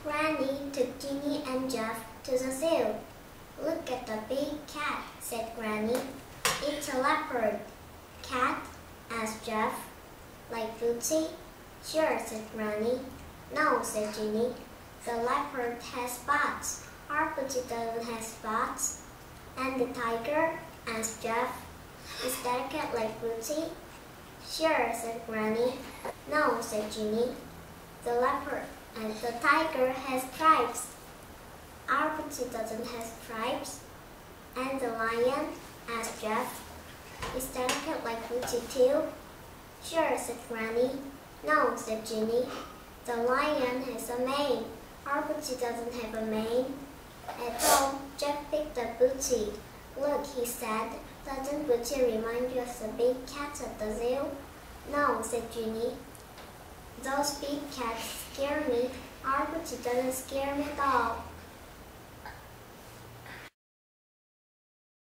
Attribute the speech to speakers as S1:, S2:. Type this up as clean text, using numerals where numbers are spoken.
S1: Granny took Ginny and Jeff to the zoo. "Look at the big cat," said Granny. "It's a leopard." "Cat?" asked Jeff. "Like Bootsy?" "Sure," said Granny. "No," said Ginny. "The leopard has spots. Our Bootsy doesn't have spots." "And the tiger?" asked Jeff. "Is that a cat like Bootsy?" "Sure," said Granny. "No," said Ginny. "The leopard and the tiger has stripes. Our Bootsy doesn't have stripes." "And the lion?" asked Jeff. "Is that a cat like Bootsy too?" "Sure," said Granny. "No," said Ginny. "The lion has a mane. Our Bootsy doesn't have a mane." At home, Jeff picked up Bootsy. "Look," he said, "doesn't Bootsy remind you of the big cats at the zoo?" "No," said Ginny. "Those big cats scare me. Our Bootsy doesn't scare me at all."